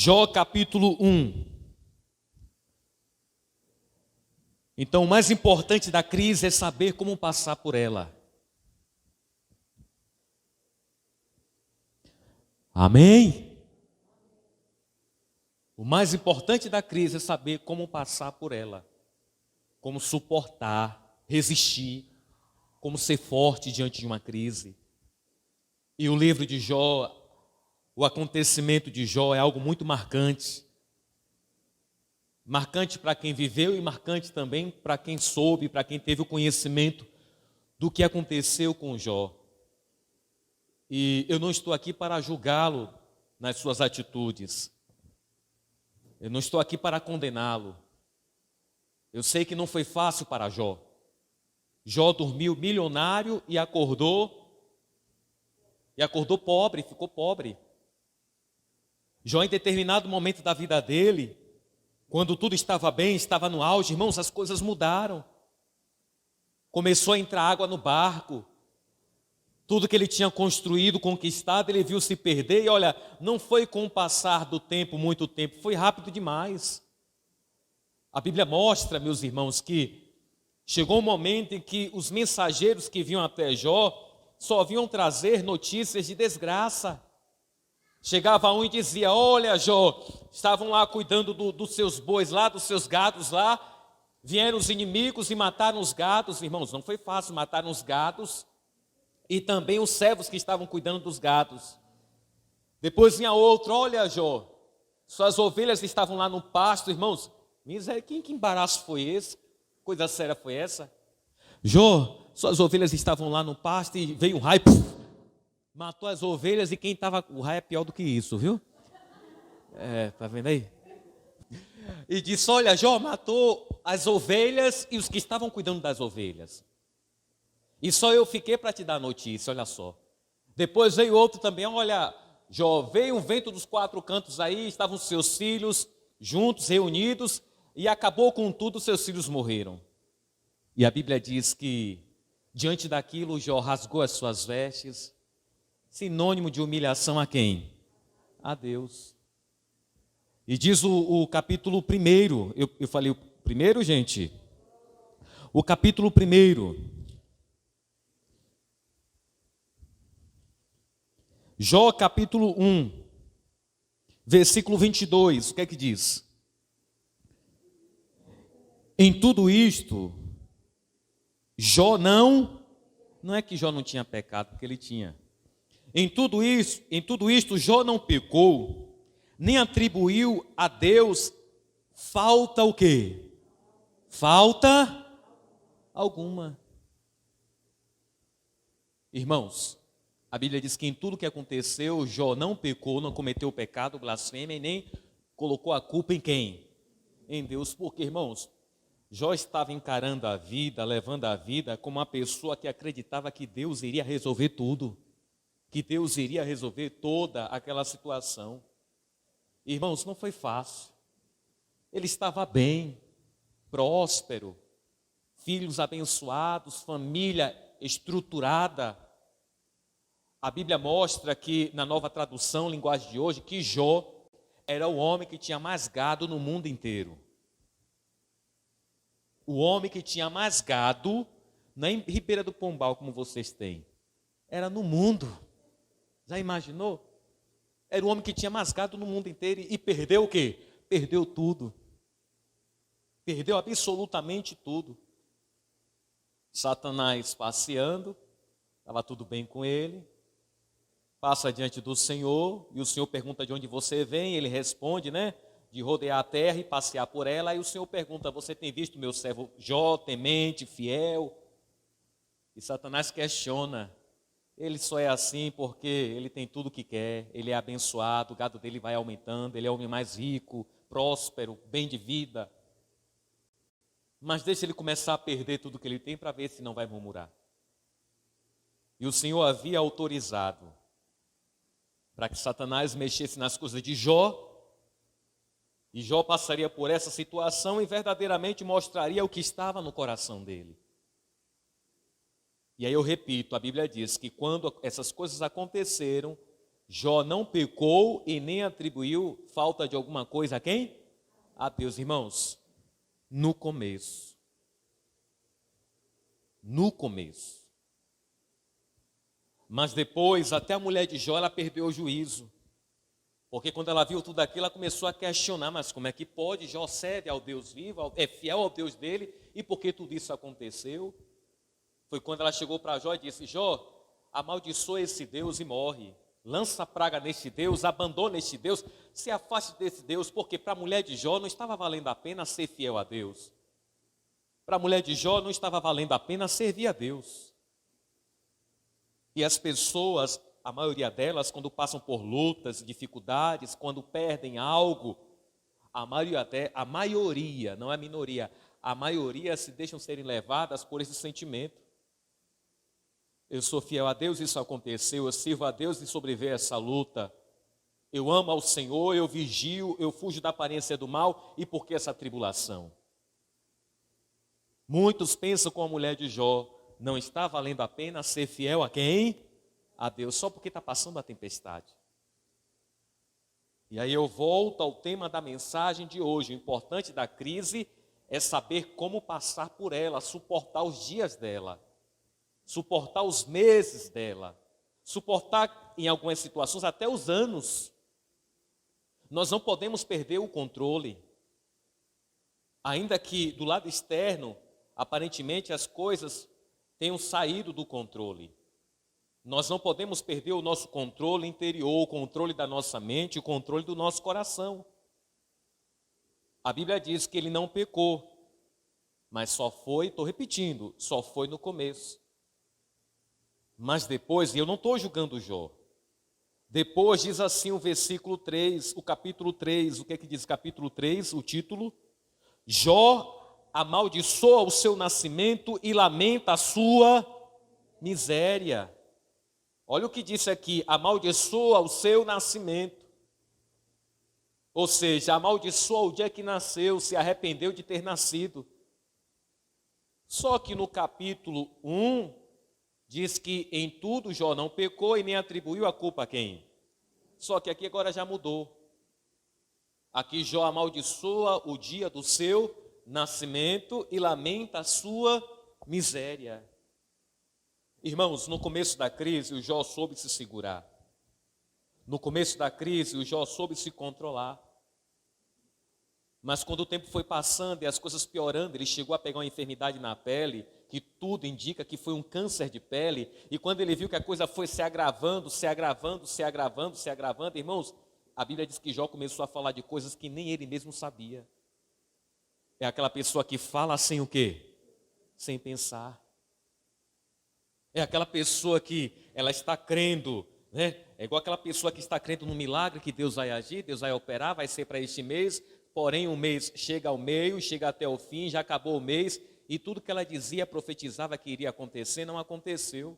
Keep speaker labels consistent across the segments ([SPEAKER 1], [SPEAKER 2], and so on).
[SPEAKER 1] Jó capítulo 1. Então, o mais importante da crise é saber como passar por ela. Amém? O mais importante da crise é saber como passar por ela. Como suportar, resistir, como ser forte diante de uma crise. E o livro de Jó, o acontecimento de Jó é algo muito marcante. Marcante para quem viveu e marcante também para quem soube, para quem teve o conhecimento do que aconteceu com Jó. E eu não estou aqui para julgá-lo nas suas atitudes. Eu não estou aqui para condená-lo. Eu sei que não foi fácil para Jó. Jó dormiu milionário e acordou pobre, ficou pobre. Jó, em determinado momento da vida dele, quando tudo estava bem, estava no auge, irmãos, as coisas mudaram. Começou a entrar água no barco. Tudo que ele tinha construído, conquistado, ele viu se perder. E olha, não foi com o passar do tempo, muito tempo, foi rápido demais. A Bíblia mostra, meus irmãos, que chegou um momento em que os mensageiros que vinham até Jó só vinham trazer notícias de desgraça. Chegava um e dizia: olha, Jó, estavam lá cuidando dos seus bois lá, dos seus gados lá, vieram os inimigos e mataram os gados. Irmãos, não foi fácil, mataram os gados e também os servos que estavam cuidando dos gados. Depois vinha outro: olha, Jó, suas ovelhas estavam lá no pasto. Irmãos, miséria, que embaraço foi esse? Coisa séria foi essa? Jó, suas ovelhas estavam lá no pasto e veio um raio, matou as ovelhas, e quem estava... O raio é pior do que isso, viu? Tá vendo aí? E disse: olha, Jó matou as ovelhas e os que estavam cuidando das ovelhas. E só eu fiquei para te dar notícia, olha só. Depois veio outro também: olha, Jó, veio um vento dos quatro cantos aí, estavam seus filhos juntos, reunidos, e acabou com tudo, seus filhos morreram. E a Bíblia diz que, diante daquilo, Jó rasgou as suas vestes, sinônimo de humilhação a quem? A Deus. E diz o capítulo 1, eu falei o primeiro, gente? O capítulo 1. Jó capítulo 1, versículo 22, o que é que diz? Em tudo isto, Jó não é que Jó não tinha pecado, porque ele tinha. Em tudo isto, Jó não pecou, nem atribuiu a Deus falta o quê? Falta alguma. Irmãos, a Bíblia diz que em tudo que aconteceu, Jó não pecou, não cometeu pecado, blasfêmia, e nem colocou a culpa em quem? Em Deus. Porque, irmãos, Jó estava encarando a vida, levando a vida como uma pessoa que acreditava que Deus iria resolver tudo, que Deus iria resolver toda aquela situação. Irmãos, não foi fácil. Ele estava bem, próspero, filhos abençoados, família estruturada. A Bíblia mostra que, na Nova Tradução, linguagem de hoje, que Jó era o homem que tinha mais gado no mundo inteiro. O homem que tinha mais gado, não é em Ribeira do Pombal como vocês têm, era no mundo. Já imaginou? Era o homem que tinha mais gado no mundo inteiro e perdeu o quê? Perdeu tudo. Perdeu absolutamente tudo. Satanás passeando, estava tudo bem com ele, passa diante do Senhor, e o Senhor pergunta de onde você vem, ele responde, né? De rodear a terra e passear por ela. Aí o Senhor pergunta: você tem visto meu servo Jó, temente, fiel? E Satanás questiona: ele só é assim porque ele tem tudo o que quer, ele é abençoado, o gado dele vai aumentando, ele é o homem mais rico, próspero, bem de vida. Mas deixa ele começar a perder tudo que ele tem para ver se não vai murmurar. E o Senhor havia autorizado para que Satanás mexesse nas coisas de Jó, e Jó passaria por essa situação e verdadeiramente mostraria o que estava no coração dele. E aí eu repito, a Bíblia diz que quando essas coisas aconteceram, Jó não pecou e nem atribuiu falta de alguma coisa a quem? A Deus, irmãos. No começo. No começo. Mas depois, até a mulher de Jó, ela perdeu o juízo. Porque quando ela viu tudo aquilo, ela começou a questionar, mas como é que pode? Jó serve ao Deus vivo, é fiel ao Deus dele, e por que tudo isso aconteceu? Foi quando ela chegou para Jó e disse, Jó, amaldiçoa esse Deus e morre. Lança praga neste Deus, abandona este Deus, se afaste desse Deus, porque para a mulher de Jó não estava valendo a pena ser fiel a Deus. Para a mulher de Jó não estava valendo a pena servir a Deus. E as pessoas, a maioria delas, quando passam por lutas, dificuldades, quando perdem algo, a maioria, não é a minoria, a maioria se deixam serem levadas por esse sentimento. Eu sou fiel a Deus, isso aconteceu, eu sirvo a Deus e sobreviver a essa luta. Eu amo ao Senhor, eu vigio, eu fujo da aparência do mal, e por que essa tribulação? Muitos pensam com a mulher de Jó, não está valendo a pena ser fiel a quem? A Deus, só porque está passando a tempestade. E aí eu volto ao tema da mensagem de hoje. O importante da crise é saber como passar por ela, suportar os dias dela, suportar os meses dela, suportar em algumas situações até os anos. Nós não podemos perder o controle. Ainda que do lado externo, aparentemente as coisas tenham saído do controle. Nós não podemos perder o nosso controle interior, o controle da nossa mente, o controle do nosso coração. A Bíblia diz que ele não pecou, mas só foi, estou repetindo, só foi no começo. Mas depois, e eu não estou julgando Jó, depois diz assim o versículo 3, o capítulo 3, o que é que diz capítulo 3, o título? Jó amaldiçoa o seu nascimento e lamenta a sua miséria. Olha o que disse aqui, amaldiçoa o seu nascimento. Ou seja, amaldiçoa o dia que nasceu, se arrependeu de ter nascido. Só que no capítulo 1, diz que em tudo Jó não pecou e nem atribuiu a culpa a quem? Só que aqui agora já mudou. Aqui Jó amaldiçoa o dia do seu nascimento e lamenta a sua miséria. Irmãos, no começo da crise, o Jó soube se segurar. No começo da crise, o Jó soube se controlar. Mas quando o tempo foi passando e as coisas piorando, ele chegou a pegar uma enfermidade na pele, que tudo indica que foi um câncer de pele. E quando ele viu que a coisa foi se agravando, irmãos, a Bíblia diz que Jó começou a falar de coisas que nem ele mesmo sabia. É aquela pessoa que fala sem o quê? Sem pensar. É aquela pessoa que ela está crendo, né? É igual aquela pessoa que está crendo no milagre que Deus vai agir, Deus vai operar, vai ser para este mês, porém o mês chega ao meio, chega até o fim, já acabou o mês, e tudo que ela dizia, profetizava que iria acontecer, não aconteceu.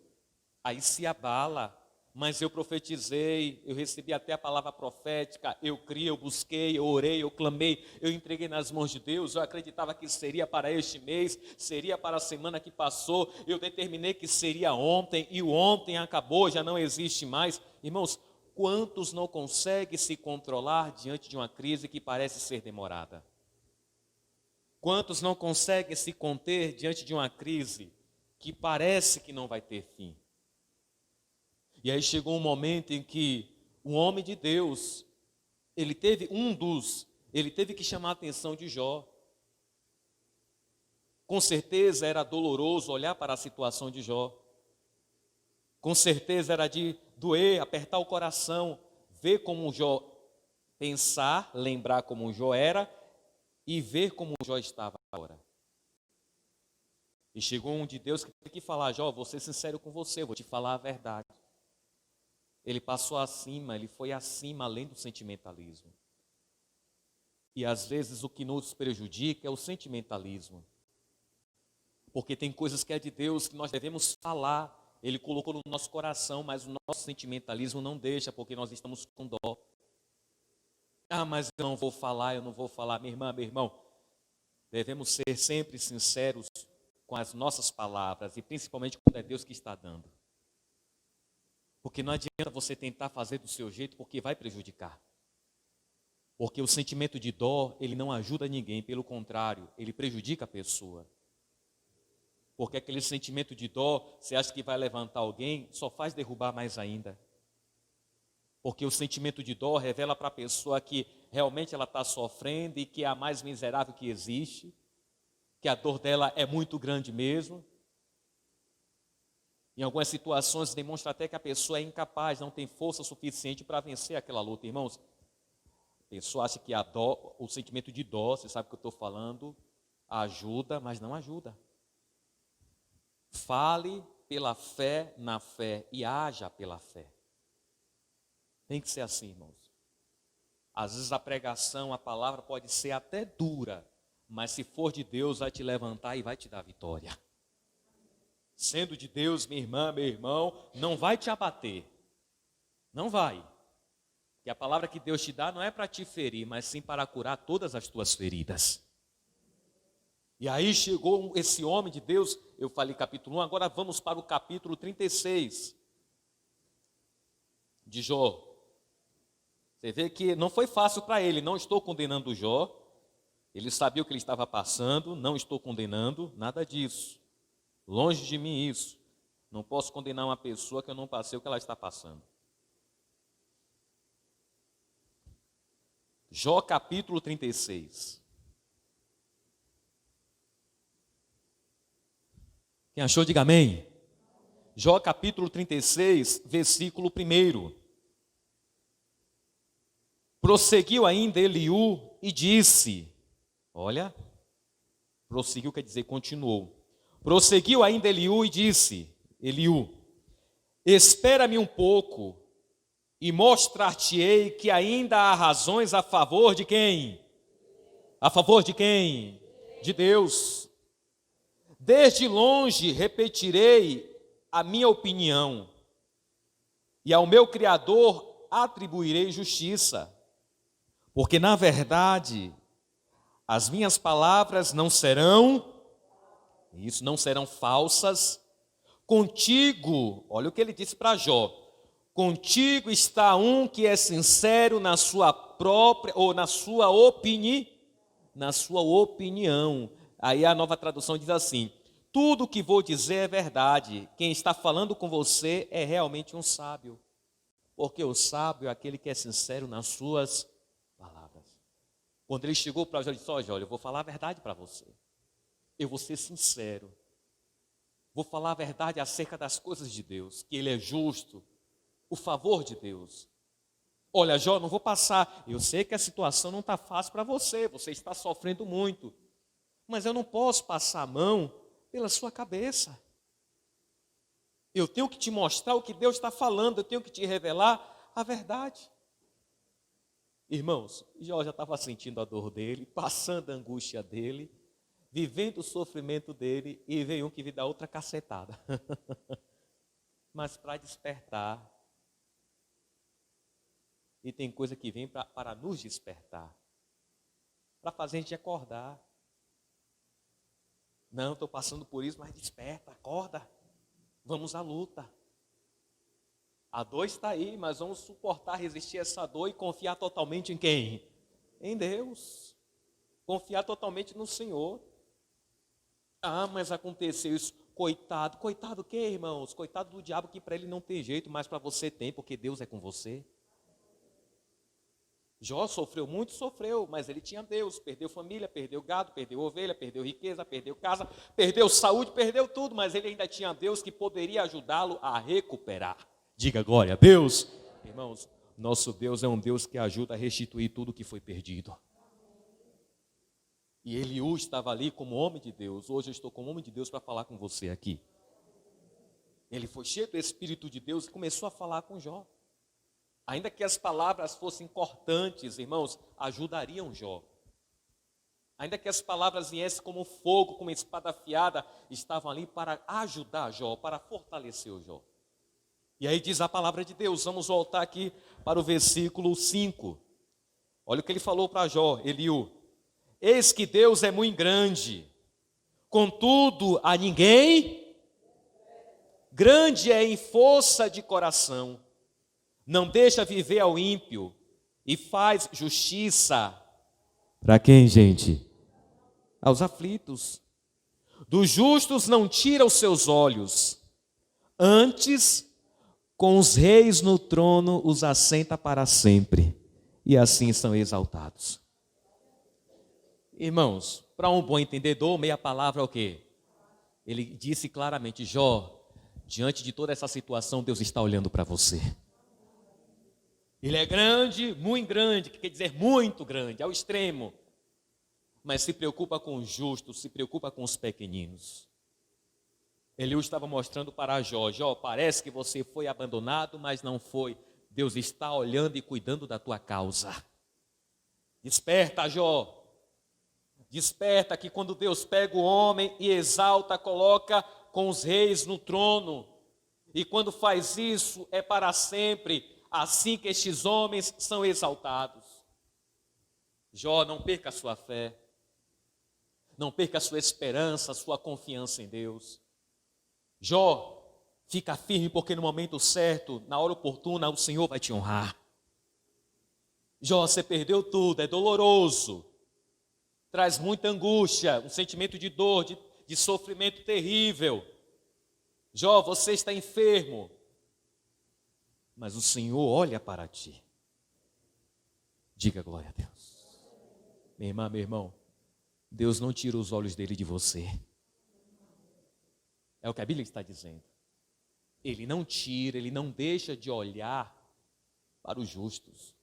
[SPEAKER 1] Aí se abala, mas eu profetizei, eu recebi até a palavra profética, eu criei, eu busquei, eu orei, eu clamei, eu entreguei nas mãos de Deus, eu acreditava que seria para este mês, seria para a semana que passou, eu determinei que seria ontem, e o ontem acabou, já não existe mais. Irmãos, quantos não conseguem se controlar diante de uma crise que parece ser demorada? Quantos não conseguem se conter diante de uma crise que parece que não vai ter fim? E aí chegou um momento em que um homem de Deus, ele teve que chamar a atenção de Jó. Com certeza era doloroso olhar para a situação de Jó. Com certeza era de doer, apertar o coração, ver como Jó pensar, lembrar como Jó era e ver como Jó estava agora. E chegou um de Deus que teve que falar, Jó, vou ser sincero com você, vou te falar a verdade. Ele passou acima, ele foi acima, além do sentimentalismo. E às vezes o que nos prejudica é o sentimentalismo. Porque tem coisas que é de Deus que nós devemos falar. Ele colocou no nosso coração, mas o nosso sentimentalismo não deixa, porque nós estamos com dó. Ah, mas eu não vou falar. Minha irmã, meu irmão, devemos ser sempre sinceros com as nossas palavras, e principalmente quando é Deus que está dando. Porque não adianta você tentar fazer do seu jeito, porque vai prejudicar. Porque o sentimento de dó, ele não ajuda ninguém, pelo contrário, ele prejudica a pessoa. Porque aquele sentimento de dó, você acha que vai levantar alguém, só faz derrubar mais ainda. Porque o sentimento de dó revela para a pessoa que realmente ela está sofrendo e que é a mais miserável que existe, que a dor dela é muito grande mesmo. Em algumas situações demonstra até que a pessoa é incapaz, não tem força suficiente para vencer aquela luta. Irmãos, a pessoa acha que a dó, o sentimento de dó, você sabe o que eu estou falando, ajuda, mas não ajuda. Fale pela fé na fé e haja pela fé. Tem que ser assim, irmãos. Às vezes a pregação, a palavra pode ser até dura, mas se for de Deus, vai te levantar e vai te dar vitória. Sendo de Deus, minha irmã, meu irmão, não vai te abater. Não vai. Porque a palavra que Deus te dá não é para te ferir, mas sim para curar todas as tuas feridas. E aí chegou esse homem de Deus, eu falei capítulo 1, agora vamos para o capítulo 36 de Jó. Você vê que não foi fácil para ele, não estou condenando Jó, ele sabia o que ele estava passando, não estou condenando, nada disso. Longe de mim isso. Não posso condenar uma pessoa que eu não passei o que ela está passando. Jó capítulo 36. Quem achou, diga amém. Jó capítulo 36, versículo 1. Prosseguiu ainda Eliú e disse, olha, prosseguiu quer dizer continuou. Prosseguiu ainda Eliú e disse, Eliú, espera-me um pouco e mostrar-te-ei que ainda há razões a favor de quem? A favor de quem? De Deus. Desde longe repetirei a minha opinião, e ao meu Criador atribuirei justiça, porque na verdade as minhas palavras não serão falsas. Contigo, olha o que ele disse para Jó, contigo está um que é sincero na sua própria, ou na sua opinião. Aí a Nova Tradução diz assim, tudo o que vou dizer é verdade, quem está falando com você é realmente um sábio, porque o sábio é aquele que é sincero nas suas palavras. Quando ele chegou para Jó, ele disse, olha, eu vou falar a verdade para você, eu vou ser sincero, vou falar a verdade acerca das coisas de Deus, que Ele é justo, o favor de Deus. Olha, Jó, não vou passar, eu sei que a situação não está fácil para você, você está sofrendo muito, mas eu não posso passar a mão pela sua cabeça. Eu tenho que te mostrar o que Deus está falando, eu tenho que te revelar a verdade. Irmãos, Jó já estava sentindo a dor dele, passando a angústia dele, vivendo o sofrimento dele, e veio um que lhe dá outra cacetada. Mas para despertar, e tem coisa que vem para nos despertar, para fazer a gente acordar. Não, estou passando por isso, mas desperta, acorda, vamos à luta. A dor está aí, mas vamos suportar, resistir a essa dor e confiar totalmente em quem? Em Deus. Confiar totalmente no Senhor. Ah, mas aconteceu isso, coitado. Coitado o quê, irmãos? Coitado do diabo, que para ele não tem jeito, mas para você tem, porque Deus é com você. Jó sofreu muito, sofreu, mas ele tinha Deus, perdeu família, perdeu gado, perdeu ovelha, perdeu riqueza, perdeu casa, perdeu saúde, perdeu tudo, mas ele ainda tinha Deus que poderia ajudá-lo a recuperar. Diga glória a Deus. Irmãos, nosso Deus é um Deus que ajuda a restituir tudo que foi perdido. E Eliú estava ali como homem de Deus, hoje eu estou como homem de Deus para falar com você aqui. Ele foi cheio do Espírito de Deus e começou a falar com Jó. Ainda que as palavras fossem cortantes, irmãos, ajudariam Jó. Ainda que as palavras viessem como fogo, como espada afiada, estavam ali para ajudar Jó, para fortalecer o Jó. E aí diz a palavra de Deus, vamos voltar aqui para o versículo 5. Olha o que ele falou para Jó, Eliú. Eis que Deus é muito grande, contudo a ninguém grande é em força de coração, não deixa viver ao ímpio e faz justiça. Para quem, gente? Aos aflitos. Dos justos não tira os seus olhos, antes, com os reis no trono, os assenta para sempre, e assim são exaltados. Irmãos, para um bom entendedor, meia palavra é o quê? Ele disse claramente: Jó, diante de toda essa situação, Deus está olhando para você. Ele é grande, que quer dizer muito grande, ao extremo. Mas se preocupa com os justos, se preocupa com os pequeninos. Eliú estava mostrando para Jó: Jó, parece que você foi abandonado, mas não foi. Deus está olhando e cuidando da tua causa. Desperta, Jó. Desperta, que quando Deus pega o homem e exalta, coloca com os reis no trono. E quando faz isso, é para sempre, assim que estes homens são exaltados. Jó, não perca a sua fé. Não perca a sua esperança, a sua confiança em Deus. Jó, fica firme, porque no momento certo, na hora oportuna, o Senhor vai te honrar. Jó, você perdeu tudo, é doloroso. Traz muita angústia, um sentimento de dor, de sofrimento terrível. Jó, você está enfermo, mas o Senhor olha para ti. Diga glória a Deus. Minha irmã, meu irmão, Deus não tira os olhos dele de você. É o que a Bíblia está dizendo. Ele não tira, ele não deixa de olhar para os justos.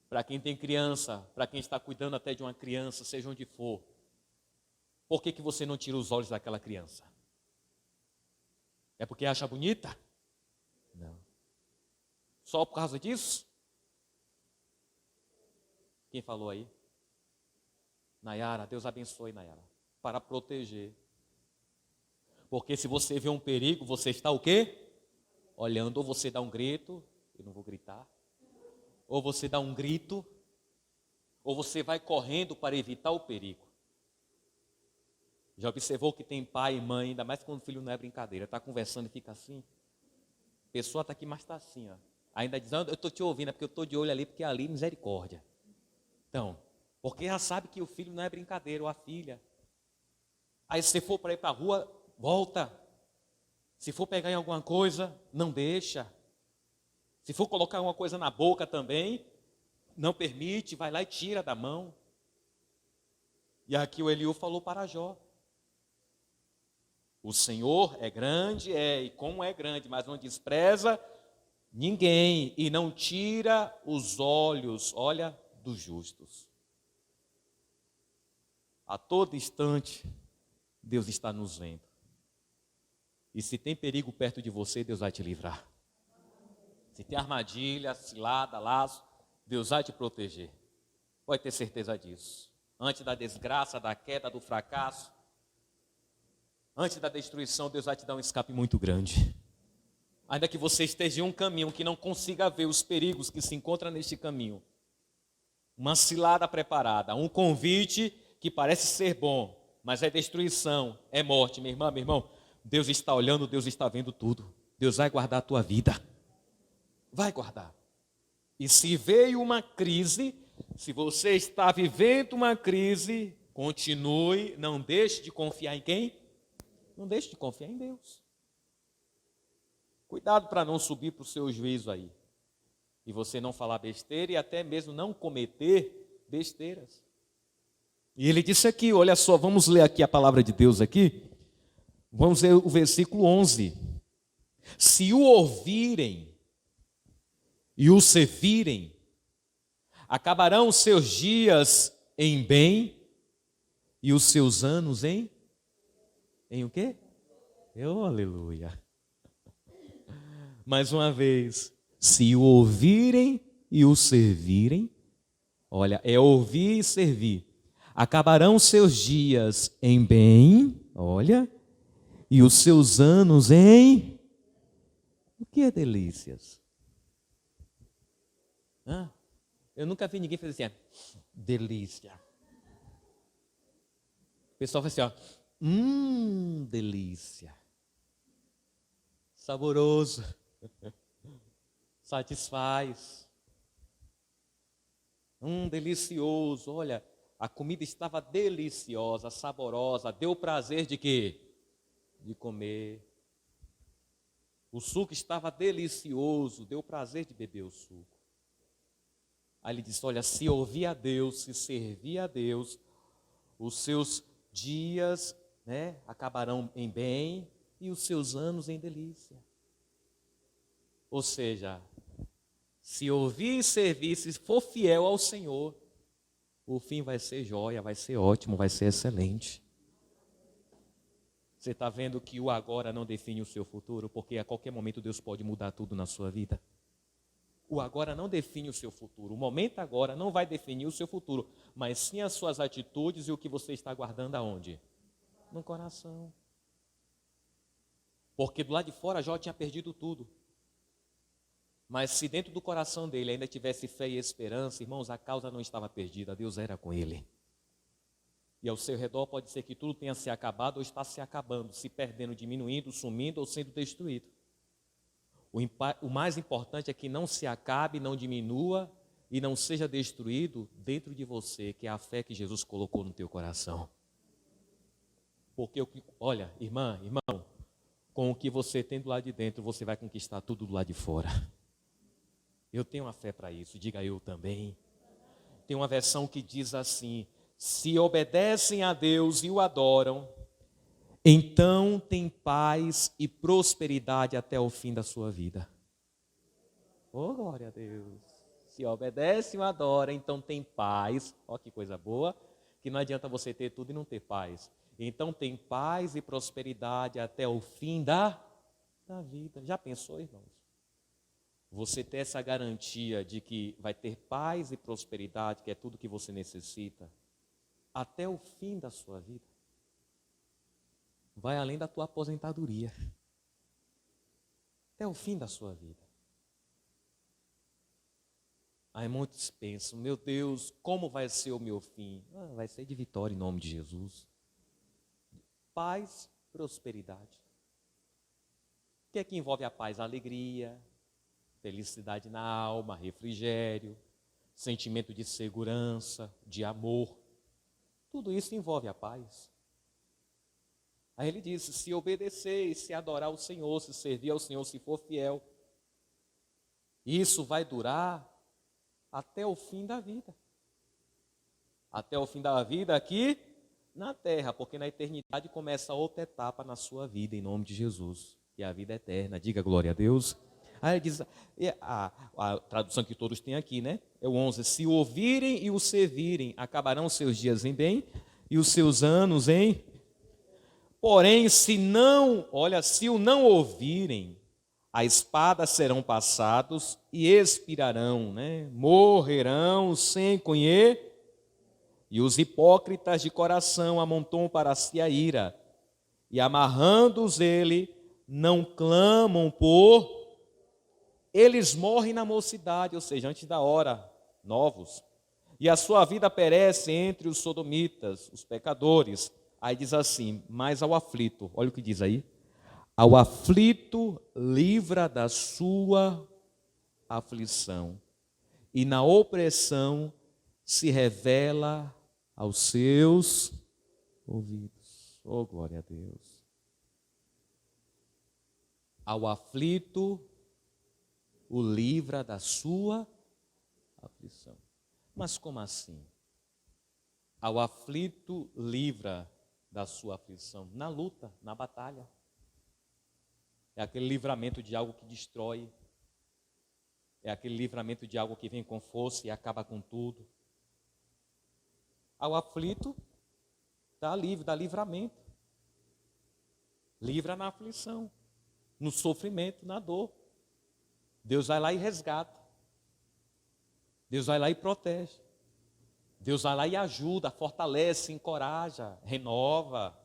[SPEAKER 1] Para quem tem criança, para quem está cuidando até de uma criança, seja onde for. Por que você não tira os olhos daquela criança? É porque acha bonita? Não. Só por causa disso? Quem falou aí? Nayara, Deus abençoe, Nayara. Para proteger. Porque se você vê um perigo, você está o quê? Olhando, ou você dá um grito, eu não vou gritar. Ou você dá um grito, ou você vai correndo para evitar o perigo. Já observou que tem pai e mãe, ainda mais quando o filho não é brincadeira, está conversando e fica assim? A pessoa está aqui, mas está assim, ó. Ainda dizendo, eu estou te ouvindo, é porque eu estou de olho ali, porque ali misericórdia. Então, porque já sabe que o filho não é brincadeira, ou a filha. Aí se você for para ir para a rua, volta. Se for pegar em alguma coisa, não deixa. Se for colocar alguma coisa na boca também, não permite, vai lá e tira da mão. E aqui o Eliú falou para Jó: o Senhor é grande, e como é grande, mas não despreza ninguém e não tira os olhos, olha, dos justos. A todo instante, Deus está nos vendo. E se tem perigo perto de você, Deus vai te livrar. Se tem armadilha, cilada, laço, Deus vai te proteger. Pode ter certeza disso. Antes da desgraça, da queda, do fracasso, antes da destruição, Deus vai te dar um escape muito grande. Ainda que você esteja em um caminho que não consiga ver os perigos que se encontram neste caminho, uma cilada preparada, um convite que parece ser bom, mas é destruição, é morte. Minha irmã, meu irmão, Deus está olhando, Deus está vendo tudo. Deus vai guardar a tua vida. Vai guardar. E se veio uma crise, se você está vivendo uma crise, continue, não deixe de confiar em quem? Não deixe de confiar em Deus. Cuidado para não subir para o seu juízo aí. E você não falar besteira e até mesmo não cometer besteiras. E ele disse aqui, olha só, vamos ler aqui a palavra de Deus aqui. Vamos ler o versículo 11. Se o ouvirem e o servirem, acabarão os seus dias em bem e os seus anos em o quê? Aleluia. Mais uma vez, se o ouvirem e o servirem, olha, é ouvir e servir, acabarão os seus dias em bem, olha, e os seus anos em o que é delícias? Eu nunca vi ninguém fazer assim, delícia. O pessoal faz assim, delícia. saboroso, satisfaz. Delicioso. Olha, a comida estava deliciosa, saborosa, deu prazer de quê? De comer. O suco estava delicioso, deu prazer de beber o suco. Aí ele disse, olha, se ouvir a Deus, se servir a Deus, os seus dias, né, acabarão em bem e os seus anos em delícia. Ou seja, se ouvir e servir, se for fiel ao Senhor, o fim vai ser jóia, vai ser ótimo, vai ser excelente. Você está vendo que o agora não define o seu futuro, porque a qualquer momento Deus pode mudar tudo na sua vida. O agora não define o seu futuro. O momento agora não vai definir o seu futuro, mas sim as suas atitudes e o que você está guardando aonde? No coração. Porque do lado de fora Jó tinha perdido tudo. Mas se dentro do coração dele ainda tivesse fé e esperança, irmãos, a causa não estava perdida, Deus era com ele. E ao seu redor pode ser que tudo tenha se acabado ou está se acabando, se perdendo, diminuindo, sumindo ou sendo destruído. O mais importante é que não se acabe, não diminua e não seja destruído dentro de você, que é a fé que Jesus colocou no teu coração. Porque, olha, irmã, irmão, com o que você tem do lado de dentro, você vai conquistar tudo do lado de fora. Eu tenho uma fé para isso, diga eu também. Tem uma versão que diz assim, se obedecem a Deus e o adoram, então tem paz e prosperidade até o fim da sua vida. Oh, glória a Deus. Se obedece e o adora, então tem paz. Olha que coisa boa, que não adianta você ter tudo e não ter paz. Então tem paz e prosperidade até o fim da vida. Já pensou, irmãos? Você ter essa garantia de que vai ter paz e prosperidade, que é tudo que você necessita, até o fim da sua vida. Vai além da tua aposentadoria. Até o fim da sua vida. Aí muitos pensam, meu Deus, como vai ser o meu fim? Vai ser de vitória em nome de Jesus. Paz, prosperidade. O que é que envolve a paz? A alegria, felicidade na alma, refrigério, sentimento de segurança, de amor. Tudo isso envolve a paz. Aí ele disse, se obedecer, se adorar o Senhor, se servir ao Senhor, se for fiel, isso vai durar até o fim da vida. Até o fim da vida aqui na terra, porque na eternidade começa outra etapa na sua vida, em nome de Jesus, que é a vida eterna. Diga glória a Deus. Aí ele diz, a tradução que todos têm aqui, né? É o 11, se o ouvirem e o servirem, acabarão os seus dias em bem e os seus anos em... Porém, se o não ouvirem, a espada serão passados e expirarão, né? Morrerão sem conhecer. E os hipócritas de coração amontoam para si a ira, e amarrando-os ele, não clamam por... Eles morrem na mocidade, ou seja, antes da hora, novos. E a sua vida perece entre os sodomitas, os pecadores. Aí diz assim, mas ao aflito, olha o que diz aí. Ao aflito livra da sua aflição, e na opressão se revela aos seus ouvidos. Oh, glória a Deus. Ao aflito o livra da sua aflição. Mas como assim? Ao aflito livra da sua aflição. Na luta, na batalha. É aquele livramento de algo que destrói. É aquele livramento de algo que vem com força e acaba com tudo. Ao aflito, dá livramento. Livra na aflição, no sofrimento, na dor. Deus vai lá e resgata. Deus vai lá e protege. Deus vai lá e ajuda, fortalece, encoraja, renova.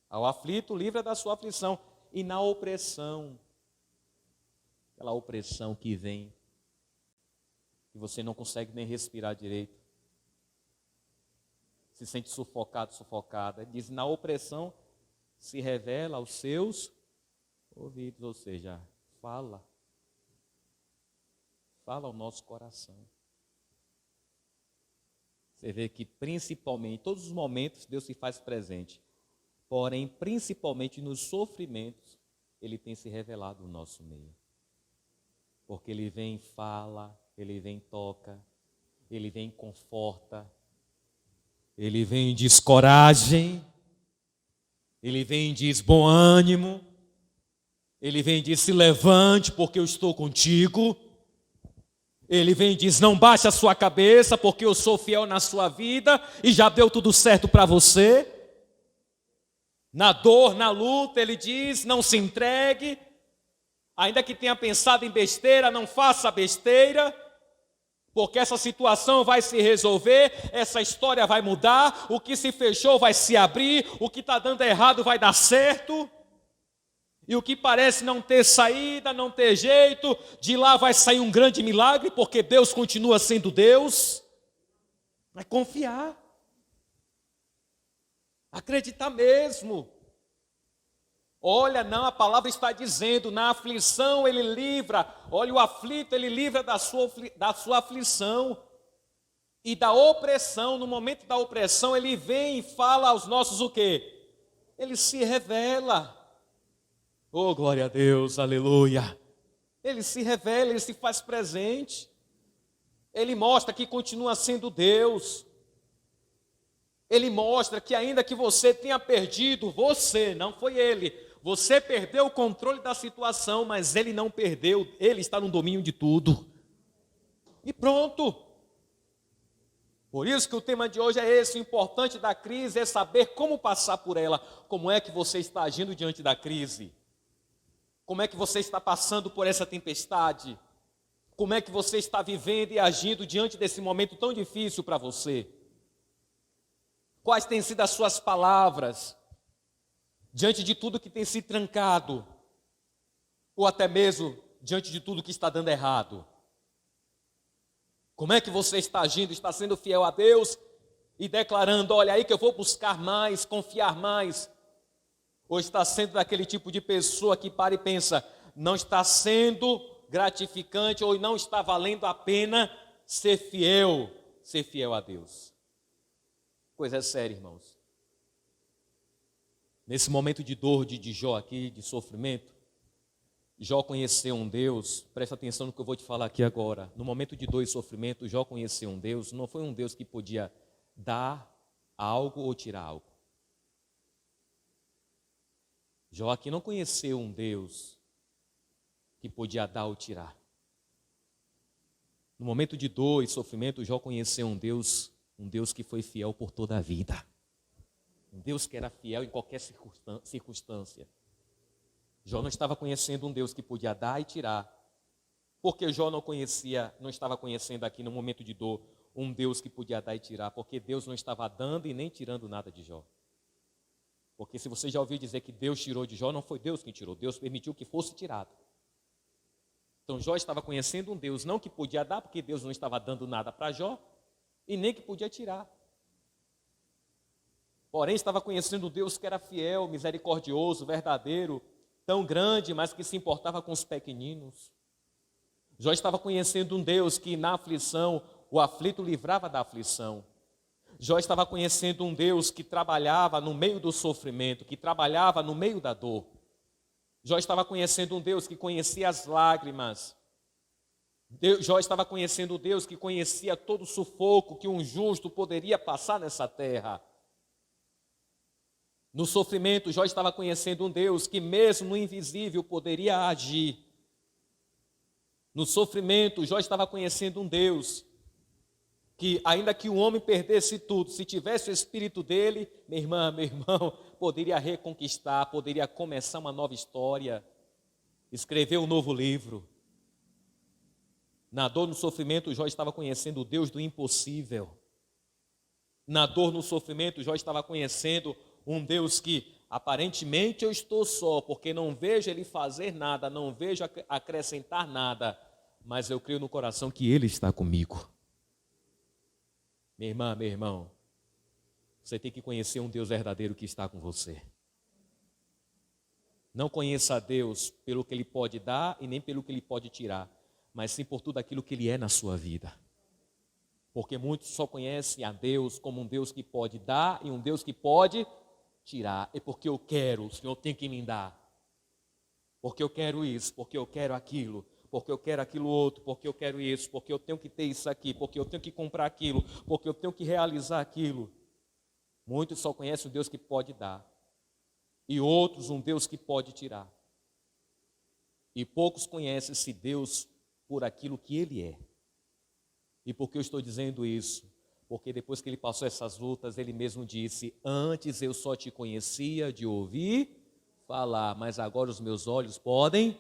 [SPEAKER 1] Ao aflito, livra da sua aflição. E na opressão, aquela opressão que vem, que você não consegue nem respirar direito, se sente sufocado, sufocada. Ele diz, na opressão se revela aos seus ouvidos, ou seja, fala ao nosso coração. Você vê que principalmente, em todos os momentos, Deus se faz presente. Porém, principalmente nos sofrimentos, Ele tem se revelado no nosso meio. Porque Ele vem e fala, Ele vem e toca, Ele vem e conforta, Ele vem e diz coragem, Ele vem e diz bom ânimo, Ele vem e diz se levante porque eu estou contigo. Ele vem e diz, não baixe a sua cabeça, porque eu sou fiel na sua vida e já deu tudo certo para você. Na dor, na luta, ele diz, não se entregue. Ainda que tenha pensado em besteira, não faça besteira, porque essa situação vai se resolver, essa história vai mudar, o que se fechou vai se abrir, o que está dando errado vai dar certo. E o que parece não ter saída, não ter jeito, de lá vai sair um grande milagre, porque Deus continua sendo Deus. É confiar. Acreditar mesmo. Olha, não, a palavra está dizendo, na aflição ele livra. Olha, o aflito ele livra da sua aflição. E da opressão, no momento da opressão, ele vem e fala aos nossos o quê? Ele se revela. Oh, glória a Deus, aleluia. Ele se revela, ele se faz presente. Ele mostra que continua sendo Deus. Ele mostra que ainda que você tenha perdido, você, não foi ele. Você perdeu o controle da situação, mas ele não perdeu. Ele está no domínio de tudo. E pronto. Por isso que o tema de hoje é esse. O importante da crise é saber como passar por ela. Como é que você está agindo diante da crise? Como é que você está passando por essa tempestade? Como é que você está vivendo e agindo diante desse momento tão difícil para você? Quais têm sido as suas palavras diante de tudo que tem se trancado? Ou até mesmo diante de tudo que está dando errado? Como é que você está agindo? Está sendo fiel a Deus e declarando, olha aí que eu vou buscar mais, confiar mais? Ou está sendo daquele tipo de pessoa que para e pensa, não está sendo gratificante ou não está valendo a pena ser fiel a Deus? Coisa séria, irmãos. Nesse momento de dor de Jó aqui, de sofrimento, Jó conheceu um Deus, presta atenção no que eu vou te falar aqui agora. No momento de dor e sofrimento, Jó conheceu um Deus, não foi um Deus que podia dar algo ou tirar algo. Jó aqui não conheceu um Deus que podia dar ou tirar. No momento de dor e sofrimento, Jó conheceu um Deus que foi fiel por toda a vida. Um Deus que era fiel em qualquer circunstância. Jó não estava conhecendo um Deus que podia dar e tirar. Porque Jó não estava conhecendo aqui no momento de dor um Deus que podia dar e tirar, porque Deus não estava dando e nem tirando nada de Jó. Porque se você já ouviu dizer que Deus tirou de Jó, não foi Deus quem tirou, Deus permitiu que fosse tirado. Então Jó estava conhecendo um Deus, não que podia dar, porque Deus não estava dando nada para Jó, e nem que podia tirar. Porém, estava conhecendo um Deus que era fiel, misericordioso, verdadeiro, tão grande, mas que se importava com os pequeninos. Jó estava conhecendo um Deus que na aflição, o aflito livrava da aflição. Jó estava conhecendo um Deus que trabalhava no meio do sofrimento, que trabalhava no meio da dor. Jó estava conhecendo um Deus que conhecia as lágrimas. Jó estava conhecendo um Deus que conhecia todo o sufoco que um justo poderia passar nessa terra. No sofrimento, Jó estava conhecendo um Deus que mesmo no invisível poderia agir. No sofrimento, Jó estava conhecendo um Deus que, ainda que o homem perdesse tudo, se tivesse o espírito dele, minha irmã, meu irmão, poderia reconquistar, poderia começar uma nova história, escrever um novo livro. Na dor, no sofrimento, Jó estava conhecendo o Deus do impossível. Na dor, no sofrimento, Jó estava conhecendo um Deus que, aparentemente, eu estou só, porque não vejo Ele fazer nada, não vejo acrescentar nada, mas eu creio no coração que Ele está comigo. Minha irmã, meu irmão, você tem que conhecer um Deus verdadeiro que está com você. Não conheça a Deus pelo que Ele pode dar e nem pelo que Ele pode tirar, mas sim por tudo aquilo que Ele é na sua vida. Porque muitos só conhecem a Deus como um Deus que pode dar e um Deus que pode tirar. É porque eu quero, o Senhor tem que me dar. Porque eu quero isso, porque eu quero aquilo, porque eu quero aquilo outro, porque eu quero isso, porque eu tenho que ter isso aqui, porque eu tenho que comprar aquilo, porque eu tenho que realizar aquilo. Muitos só conhecem o Deus que pode dar e outros um Deus que pode tirar. E poucos conhecem esse Deus por aquilo que Ele é. E por que eu estou dizendo isso? Porque depois que Ele passou essas lutas, Ele mesmo disse: antes eu só te conhecia de ouvir falar, mas agora os meus olhos podem.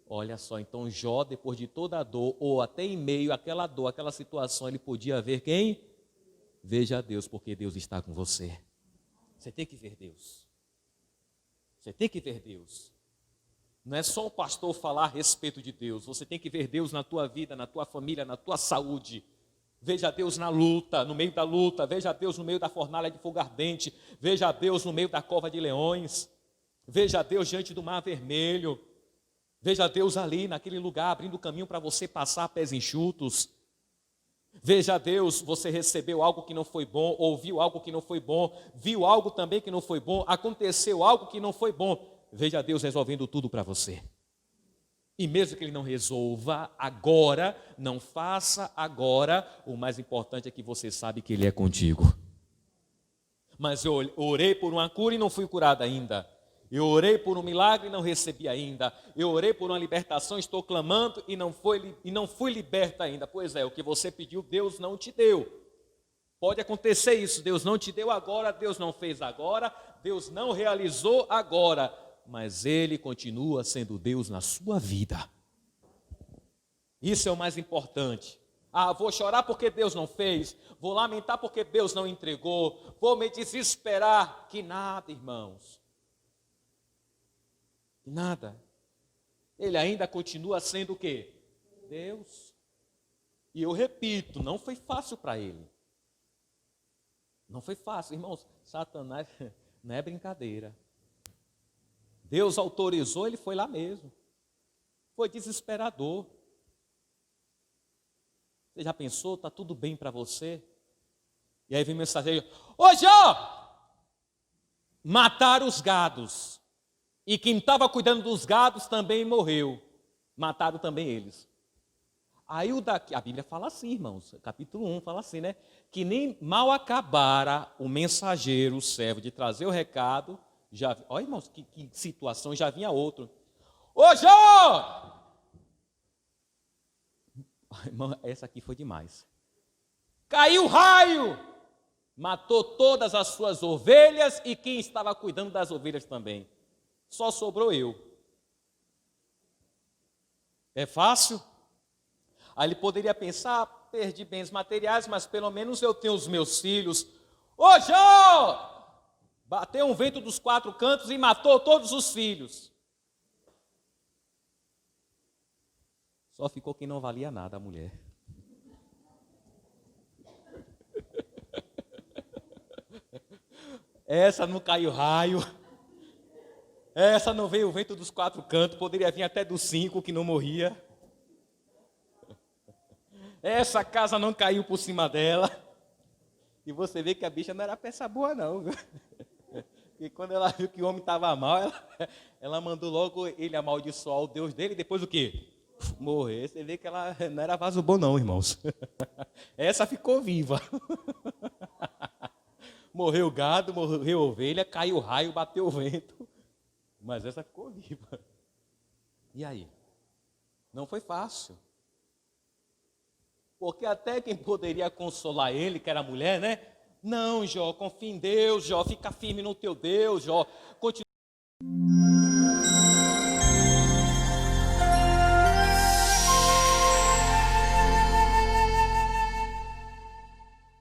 [SPEAKER 1] Olha só, então Jó, depois de toda a dor, ou até em meio àquela dor, àquela situação, ele podia ver quem? Veja Deus, porque Deus está com você. Você tem que ver Deus. Você tem que ver Deus. Não é só o pastor falar a respeito de Deus. Você tem que ver Deus na tua vida, na tua família, na tua saúde. Veja Deus na luta, no meio da luta. Veja Deus no meio da fornalha de fogo ardente. Veja Deus no meio da cova de leões. Veja Deus diante do mar vermelho. Veja Deus ali naquele lugar, abrindo caminho para você passar a pés enxutos. Veja Deus, você recebeu algo que não foi bom, ouviu algo que não foi bom, viu algo também que não foi bom, aconteceu algo que não foi bom. Veja Deus resolvendo tudo para você. E mesmo que Ele não resolva agora, não faça agora, o mais importante é que você sabe que Ele é contigo. Mas eu orei por uma cura e não fui curado ainda. Eu orei por um milagre e não recebi ainda. Eu orei por uma libertação, estou clamando e não fui liberta ainda. Pois é, o que você pediu, Deus não te deu. Pode acontecer isso, Deus não te deu agora, Deus não fez agora, Deus não realizou agora. Mas Ele continua sendo Deus na sua vida. Isso é o mais importante. Ah, vou chorar porque Deus não fez, vou lamentar porque Deus não entregou, vou me desesperar. Que nada, irmãos. Nada. Ele ainda continua sendo o quê? Deus. E eu repito, não foi fácil para ele. Não foi fácil, irmãos. Satanás não é brincadeira. Deus autorizou, ele foi lá mesmo. Foi desesperador. Você já pensou, está tudo bem para você? E aí vem o mensageiro: ô Jó, mataram os gados. E quem estava cuidando dos gados também morreu. Mataram também eles. Aí a Bíblia fala assim, irmãos, capítulo 1 fala assim, né? Que nem mal acabara o mensageiro, o servo, de trazer o recado, olha, irmãos, que situação, já vinha outro. Ô Jó! Irmão, essa aqui foi demais. Caiu raio! Matou todas as suas ovelhas e quem estava cuidando das ovelhas também. Só sobrou eu. É fácil? Aí ele poderia pensar: perdi bens materiais, mas pelo menos eu tenho os meus filhos. Ô Jó! Bateu um vento dos quatro cantos e matou todos os filhos. Só ficou quem não valia nada, a mulher. Essa não caiu raio. Essa não veio o vento dos quatro cantos, poderia vir até dos 5 que não morria. Essa casa não caiu por cima dela. E você vê que a bicha não era peça boa não. E quando ela viu que o homem estava mal, ela mandou logo ele amaldiçoar o Deus dele, e depois o quê? Morrer. Você vê que ela não era vaso bom não, irmãos. Essa ficou viva. Morreu o gado, morreu a ovelha, caiu o raio, bateu o vento. Mas essa ficou viva. E aí? Não foi fácil. Porque até quem poderia consolar ele, que era a mulher, né? Não, Jó, confia em Deus, Jó, fica firme no teu Deus, Jó. Continua.